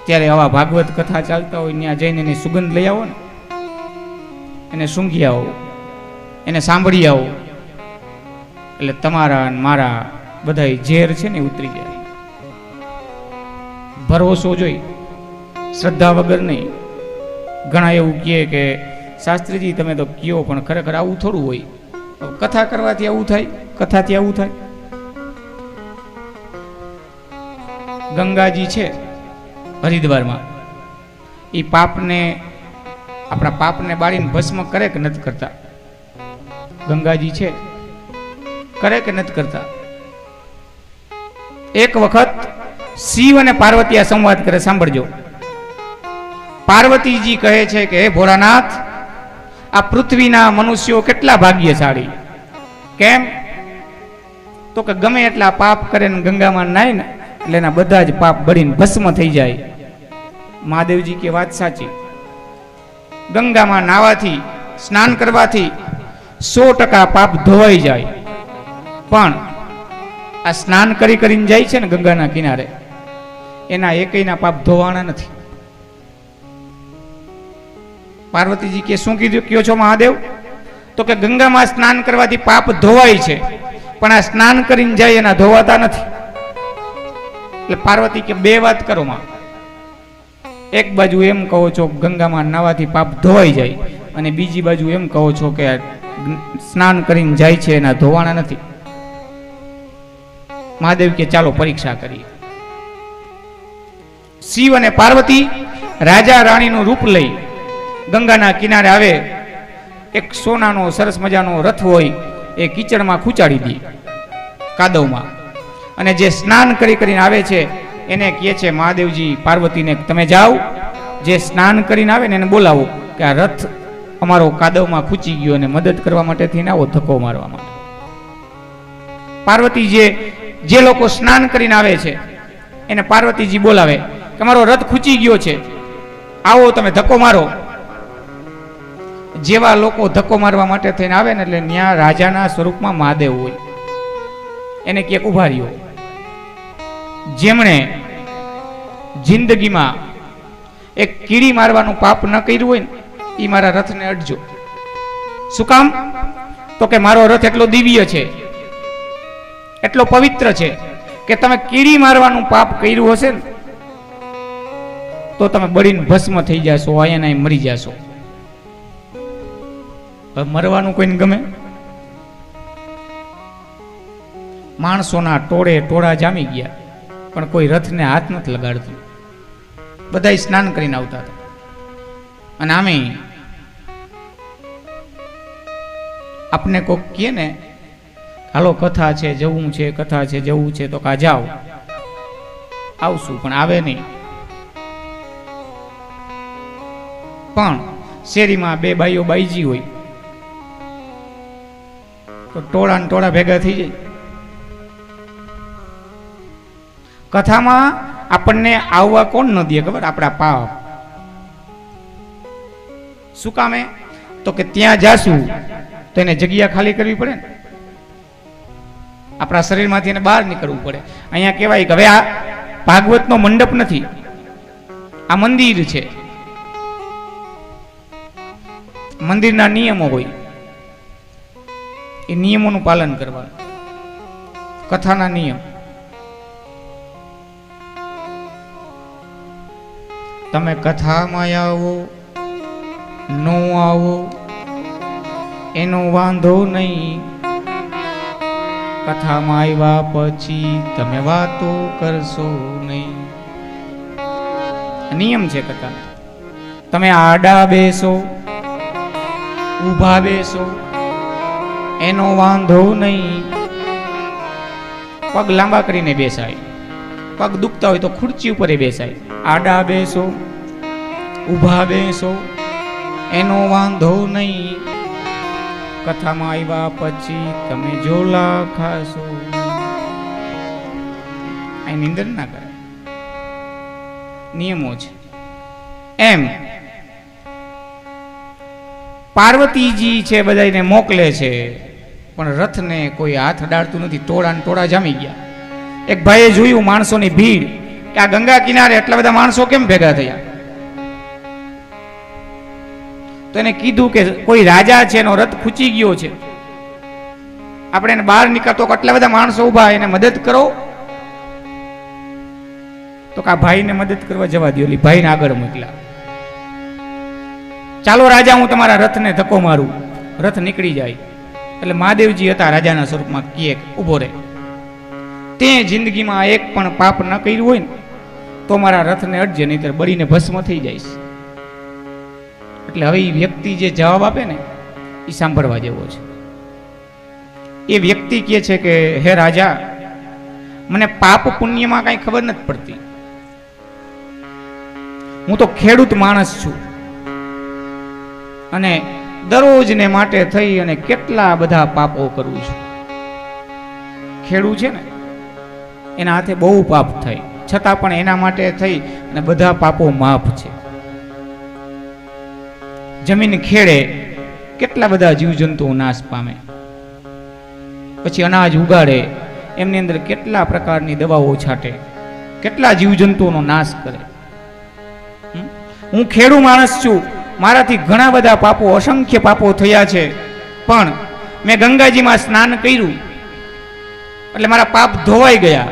ત્યારે આવા ભાગવત કથા ચાલતા હોય ત્યાં જઈને એની સુગંધ લઈ આવો ને, એને સૂંઘી આવો, એને સાંભળી આવો એટલે તમારા મારા બધા ઝેર છે ને ઉતરી જાય. ભરોસો જોઈ, શ્રદ્ધા વગર નહીં. ઘણા એવું કહે કે શાસ્ત્રીજી તમે તો કયો પણ ખરેખર આવું થોડું હોય. કથા કરવાથી આવું થાય, કથાથી આવું થાય. ગંગાજી છે હરિદ્વારમાં, એ પાપને આપણા પાપને બાળીને ભસ્મ કરે કે નથી કરતા? ગંગાજી છે કરે કે નથી કરતા? એક વખત શિવ અને પાર્વતી આ સંવાદ કરે, સાંભળજો. પાર્વતીજી કહે છે કે હે ભોળાનાથ, આ પૃથ્વીના મનુષ્યો કેટલા ભાગ્યશાળી. કેમ તો કે ગમે એટલા પાપ કરે ને ગંગામાં નાય ને એટલે એના બધા જ પાપ બળીને ભસ્મ થઈ જાય. મહાદેવજી કે વાત સાચી. ગંગામાં નાવાથી, સ્નાન કરવાથી 100% પાપ ધોવાઈ જાય. પણ આ સ્નાન કરી કરીને જાય છે ને ગંગાના કિનારે, એના એકયના પાપ ધોવાના નથી. પાર્વતીજી કે શું કીધું કયો છો મહાદેવ? તો કે ગંગામાં સ્નાન કરવાથી પાપ ધોવાય છે, પણ આ સ્નાન કરીને જાય એના ધોવાતા નથી. એટલે પાર્વતી કે બે વાત કરો માં. એક બાજુ એમ કહો છો ગંગામાં નાવાથી પાપ ધોવાઈ જાય, અને બીજી બાજુ એમ કહો છો કે સ્નાન કરીને જાય છે એના ધોવાના નથી. મહાદેવ કે ચાલો પરીક્ષા કરીએ. શિવ અને પાર્વતી રાજા રાણીનું રૂપ લઈ ગંગાના કિનારે આવે, એક સોનાનો સરસ મજાનો રથ હોય, એ કીચડમાં ખૂંચાડી દે, કાદવમાં. અને જે સ્નાન કરી કરીને આવે છે એને કહે છે મહાદેવજી પાર્વતીને, તમે જાઓ, જે સ્નાન કરીને આવે ને એને બોલાવો કે આ રથ અમારો કાદવમાં ખૂંચી ગયો અને મદદ કરવા માટે થઈને આવો, ધક્કો મારવા માટે. પાર્વતી જે લોકો સ્નાન કરીને આવે છે એને પાર્વતીજી બોલાવે કે અમારો રથ ખૂંચી ગયો છે, આવો તમે ધક્કો મારો. જેવા લોકો ધક્કો મારવા માટે થઈને આવે ને એટલે ત્યાં રાજાના સ્વરૂપમાં મહાદેવ હોય, એને ક્યાંક ઉભા રહ્યો. જેમણે જિંદગીમાં એક કીડી મારવાનું પાપ ન કર્યું હોય ને એ મારા રથને અડજો. શું કામ? તો કે મારો રથ એટલો દિવ્ય છે, એટલો પવિત્ર છે કે તમે કીડી મારવાનું પાપ કર્યું હશે ને તો તમે બળીને ભસ્મ થઈ જશો, અહીંયા મરી જશો. મરવાનું કોઈને ગમે? માણસોના ટોળે ટોળા જામી ગયા, પણ કોઈ રથને હાથ નથી લગાડતું. બધા સ્નાન કરીને આવતા હતા. અને આમે આપને કોક કહે ને, હાલો કથા છે જવું છે, કથા છે જવું છે, તો કા જાઓ, આવશું, પણ આવે નહીં. પણ શેરીમાં બે બાઈઓ બાઈજી હોય તો ટોળા ને ટોળા ભેગા થઈ જાય. કથામાં આપણને આવવા કોણ ન દે ખબર? આપણા પાપ. શું કામે? તો કે ત્યાં જાશું તો એને જગ્યા ખાલી કરવી પડે ને, આપણા શરીરમાંથી એને બહાર નીકળવું પડે. અહીંયા કહેવાય કે હવે આ ભાગવતનો મંડપ નથી, આ મંદિર છે. મંદિરના નિયમો હોય, એ નિયમોનું પાલન કરવાનું. કથાના નિયમ. તમે કથામાં આવો નો આવો એનો વાંધો નહીં, કથામાં આવ્યા પછી તમે વાતો કરશો નહીં. નિયમ છે કથા. તમે આડા બેસો, ઊભા બેસો એનો વાંધો નહીં, પગ લાંબા કરીને બેસાય. પગ દુખતા હોય તો ખુરચી ઉપર બેસાય. આડા બેસો, ઊભા બેસો એનો વાંધો નહીં, કથામાં આવ્યા પછી તમે ઝોલા ખાશો. આ નિંદર ના કરે, નિયમો છે. એમ પાર્વતીજી છે બધાને મોકલે છે, પણ રથને કોઈ હાથ અડાડતું નથી. ટોળા ને ટોળા જામી ગયા. એક ભાઈએ જોયું માણસોની ભીડ કે આ ગંગા કિનારે એટલા બધા માણસો કેમ ભેગા થયા. તો એને કીધું કે કોઈ રાજા છે, એનો રથ ખૂંચી ગયો છે, આપણે એને બહાર નીકળતો આટલા બધા માણસો ઉભા, એને મદદ કરો. તો કે આ ભાઈને મદદ કરવા જવા દો. ભાઈને આગળ મોકલા. ચાલો રાજા, હું તમારા રથને ધક્કો મારું. રથ નીકળી જાય એટલે મહાદેવજી હતા રાજાના સ્વરૂપમાં, કહે ઉભો રહે, તે જિંદગીમાં એક પણ પાપ ન કર્યું હોય ને તો મારા રથને અડજે, નહીતર બળીને ભસ્મ થઈ જઈશ. એટલે હવે એ વ્યક્તિ જે જવાબ આપે ને એ સાંભળવા જેવો છે. એ વ્યક્તિ કહે છે કે હે રાજા, મને પાપ પુણ્યમાં કઈ ખબર નથી પડતી. હું તો ખેડૂત માણસ છું અને દરરોજને માટે થઈ અને કેટલા બધા પાપો કરું છું. ખેડૂત છે ને એના હાથે બહુ પાપ થાય, છતાં પણ એના માટે થઈ અને બધા પાપો માફ છે. જમીન ખેડે કેટલા બધા જીવજંતુઓ નાશ પામે, પછી અનાજ ઉગાડે એમની અંદર કેટલા પ્રકારની દવાઓ છાંટે, કેટલા જીવજંતુઓનો નાશ કરે. હું ખેડૂત માણસ છું, મારાથી ઘણા બધા પાપો, અસંખ્ય પાપો થયા છે, પણ મેં ગંગાજીમાં સ્નાન કર્યું એટલે મારા પાપ ધોવાઈ ગયા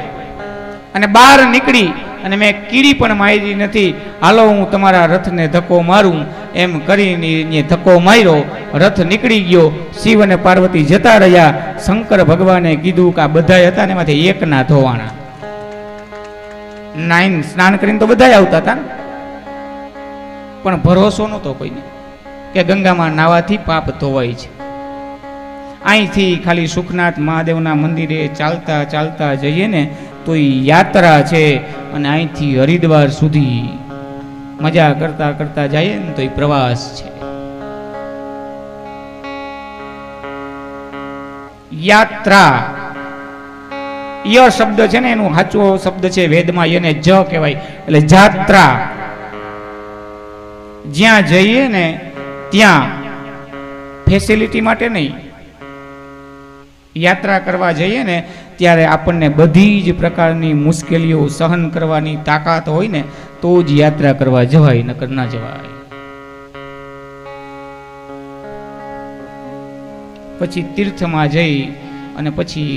અને બહાર નીકળી અને મેં કીડી પણ મારી નથી. હાલો હું તમારા રથને ધક્કો મારું. એમ કરીને ધક્કો માર્યો, રથ નીકળી ગયો. શિવ અને પાર્વતી જતા રહ્યા. શંકર ભગવાને કીધું કે આ બધા હતા ને એમાંથી એક ના ધોવાણા. સ્નાન કરીને તો બધા આવતા હતા ને, પણ ભરોસો નહોતો કોઈને. કે ગંગામાં નાવાથી પાપ ધોવાય છે. અહીંથી ખાલી સુખનાથ મહાદેવના મંદિરે ચાલતા ચાલતા જઈએ ને તો એ યાત્રા છે, અને અહીંથી હરિદ્વાર સુધી મજા કરતા કરતા જઈએ ને તો એ પ્રવાસ છે. યાત્રા ય શબ્દ છે ને એનો સાચો શબ્દ છે વેદમાં એને જ કહેવાય, એટલે જાત્રા. જ્યાં જઈએ ને ત્યાં ફેસિલિટી માટે નહીં, યાત્રા કરવા જઈએ ને ત્યારે આપણને બધી જ પ્રકારની મુશ્કેલીઓ સહન કરવાની તાકાત હોય ને તો જ યાત્રા કરવા જવાય, નકર ના જવાય. પછી તીર્થમાં જઈ અને પછી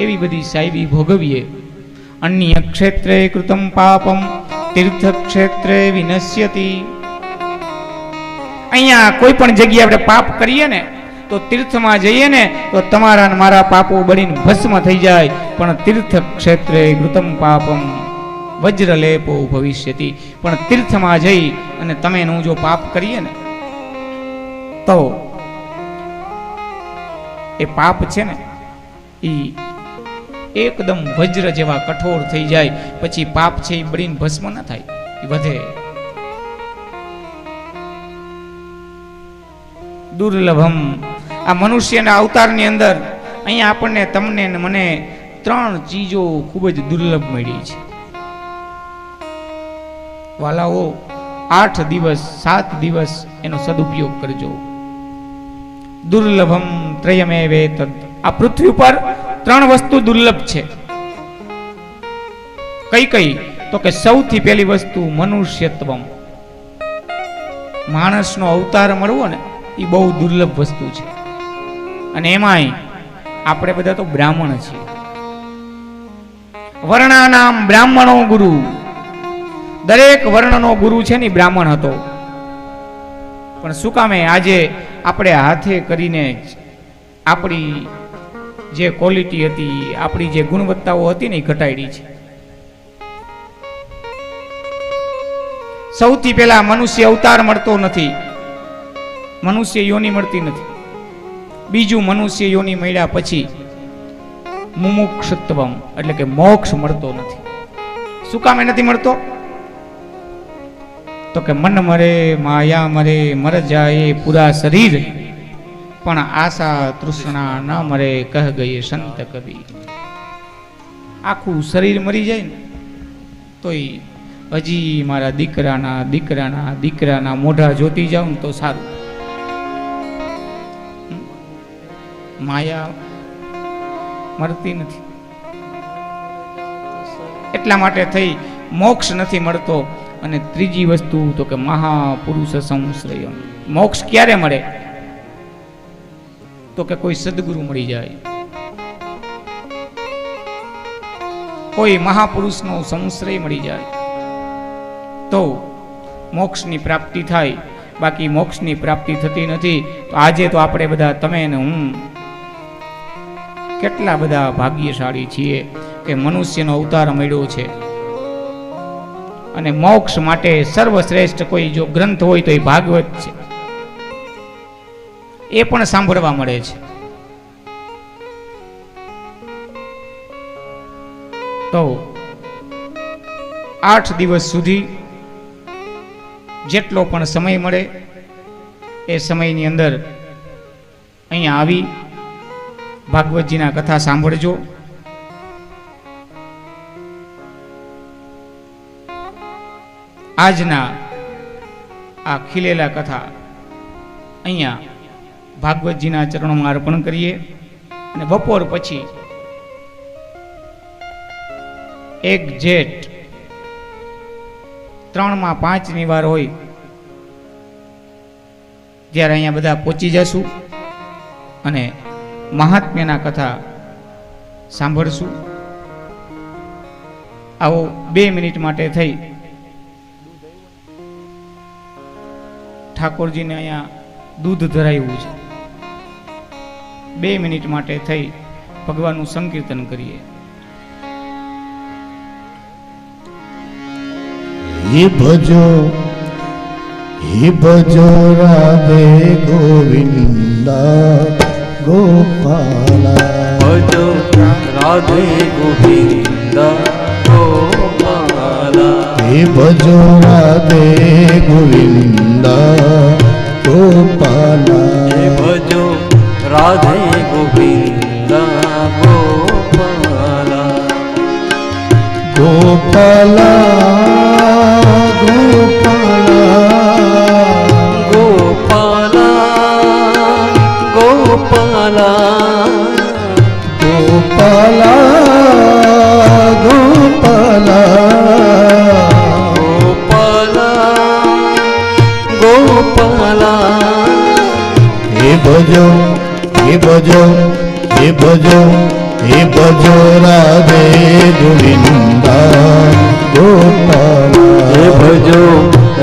એવી બધી સાહેબી ભોગવીએ. અન્ય ક્ષેત્રે કૃતમ પાપમ તીર્થ ક્ષેત્રે વિનશ્યતિ. અહીંયા કોઈ પણ જગ્યાએ આપણે પાપ કરીએ ને તો તીર્થમાં જઈએ ને તો તમારા ને મારા પાપો બળીને ભસ્મ થઈ જાય, પણ તીર્થ ક્ષેત્રે કૃતમ પાપમ વજ્રલેપો ભવિષ્યતિ. પણ તીર્થમાં જઈ અને તમે હું જો પાપ કરીએ ને તો એ પાપ છે ને એ એકદમ વજ્ર જેવા કઠોર થઈ જાય, પછી પાપ છે એ બળીને ભસ્મ ના થાય, એ વધે. દુર્લભમ. આ મનુષ્યના અવતારની અંદર અહીંયા આપણને તમને ને મને 3 ચીજો ખૂબ જ દુર્લભ મળી છે. વાલાઓ, 8 દિવસ 7 દિવસ એનો સદુપયોગ કરજો. દુર્લભમ ત્રયમેવેતદ. આ પૃથ્વી પર 3 વસ્તુ દુર્લભ છે. કઈ કઈ? તો કે સૌથી પહેલી વસ્તુ મનુષ્યત્વમ. માણસનો અવતાર મળવો ને એ બહુ દુર્લભ વસ્તુ છે. અને એમાંય આપણે બધા તો બ્રાહ્મણ છીએ. વર્ણાનામ બ્રાહ્મણો ગુરુ. દરેક વર્ણનો ગુરુ છે ને બ્રાહ્મણ હતો. પણ શું કામે આજે આપણે હાથે કરીને આપણી જે ક્વોલિટી હતી, આપણી જે ગુણવત્તાઓ હતી ને એ ઘટાડી છે. સૌથી પહેલા મનુષ્ય અવતાર મળતો નથી, મનુષ્ય યોની મળતી નથી. બીજું, મનુષ્ય યોની મળ્યા પછી મુમુક્ષુત્વમ એટલે કે મોક્ષ મળતો નથી. શું કામ નથી મળતો? તો કે મન મરે માયા મરે મર જાય પૂરા શરીર, પણ આશા તૃષ્ણા ન મરે કહ ગયે સંત કબીર. આખું શરીર મરી જાય ને તોય હજી મારા દીકરાના દીકરાના દીકરાના મોઢા જોતી જાઉં ને તો સારું. માયા મરતી નથી. એટલા માટે થઈ મોક્ષ નથી મળતો. અને ત્રીજી વસ્તુ તો કે મહાપુરુષ સંશ્રય. મોક્ષ ક્યારે મળે? તો કે કોઈ સદગુરુ મળી જાય, કોઈ મહાપુરુષનો સંશ્રય મળી જાય તો મોક્ષની પ્રાપ્તિ થાય. બાકી મોક્ષની પ્રાપ્તિ થતી નથી. તો આજે તો આપણે બધા, તમે ને હું, કેટલા બધા ભાગ્યશાળી છીએ કે મનુષ્યનો અવતાર મળ્યો છે. અને મોક્ષ માટે સર્વશ્રેષ્ઠ કોઈ જો ગ્રંથ હોય તો એ ભાગવત છે. એ પણ સાંભળવા મળે છે. તો 8 દિવસ સુધી જેટલો પણ સમય મળે એ સમયની અંદર અહીંયા આવી ભાગવતજીના કથા સાંભળજો. આજના આ ખીલેલા કથા અહીંયા ભાગવતજીના ચરણોમાં અર્પણ કરીએ. અને બપોર પછી 1 જેઠ 3 માં 5 ની વાર હોય ત્યારે અહીંયા બધા પહોંચી જશું અને મહાત્મ્યના કથા સાંભળશું. આવો 2 મિનિટ માટે થઈ ઠાકોરજીને અહીંયા દૂધ ધરાવ્યું છે. 2 મિનિટ માટે થઈ ભગવાનનું સંકીર્તન કરીએ. ये भजो હે ભજો રાધે ગોવિંદા ગોપાલા ભજો રાધે ગોવિંદા ગોપાલા હે ભજો રાધે ગોવિંદા ગોપાલા હે ભજો રાધે ગોવિંદા ગોપાલા ગોપાલા ગોપાલા ગોપાલા ગોપાલા ગોપાલા ગોપાલા હે ભજો હે ભજો હે ભજો હે ભજો રાધે ગોવિંદા ગોપાલા હે ભજો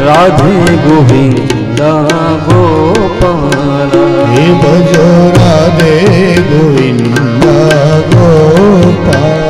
રાધે ગોવિંદા ગોપાલા હે ભજો રાધે ગોવિંદા ગોપાલા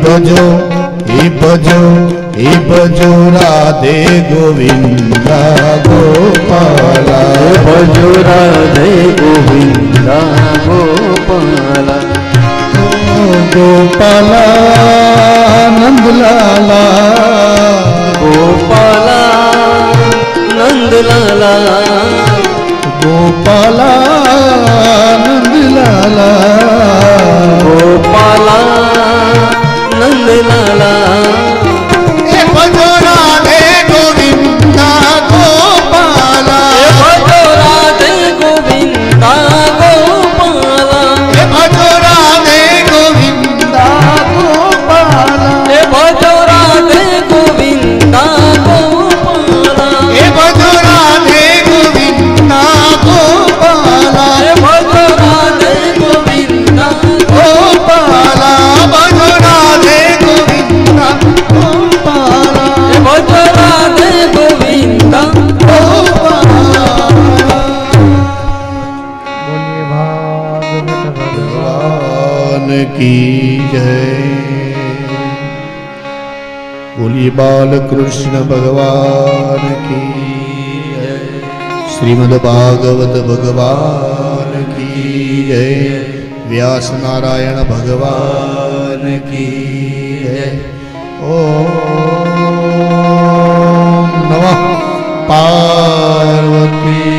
ભજો હે ભજો હે ભજો રાધે ગોવિંદા ગોપાલા ભજો રાધે ગોવિંદા ગોપાલા ગોપાલા નંદલાલા ગોપાલા નંદલાલા ગોપાલા નંદલાલા ગોપાલા નંદલાલા હે ભજો રાધે ગોવિંદા ગોપાલા ભજો રાધે ગોવિંદા ગોપાલા હે ભજો રાધે ગોવિંદા ગોપાલા હે ભજો રાધે ગોવિંદા ગોપાલા હે ભજો રાધે ગોવિંદા ગોપાલા હે ભજો રાધે ગોવિંદા ગોપાલા ભજો રાધે ગોવિંદા ગોપાલા હે ભજો રાધે ગોવિંદા भगवान की जय बोलिए बाल कृष्ण भगवान की जय श्रीमद् भागवत भगवान की जय व्यास नारायण भगवान की जय ओम नमः पार्वती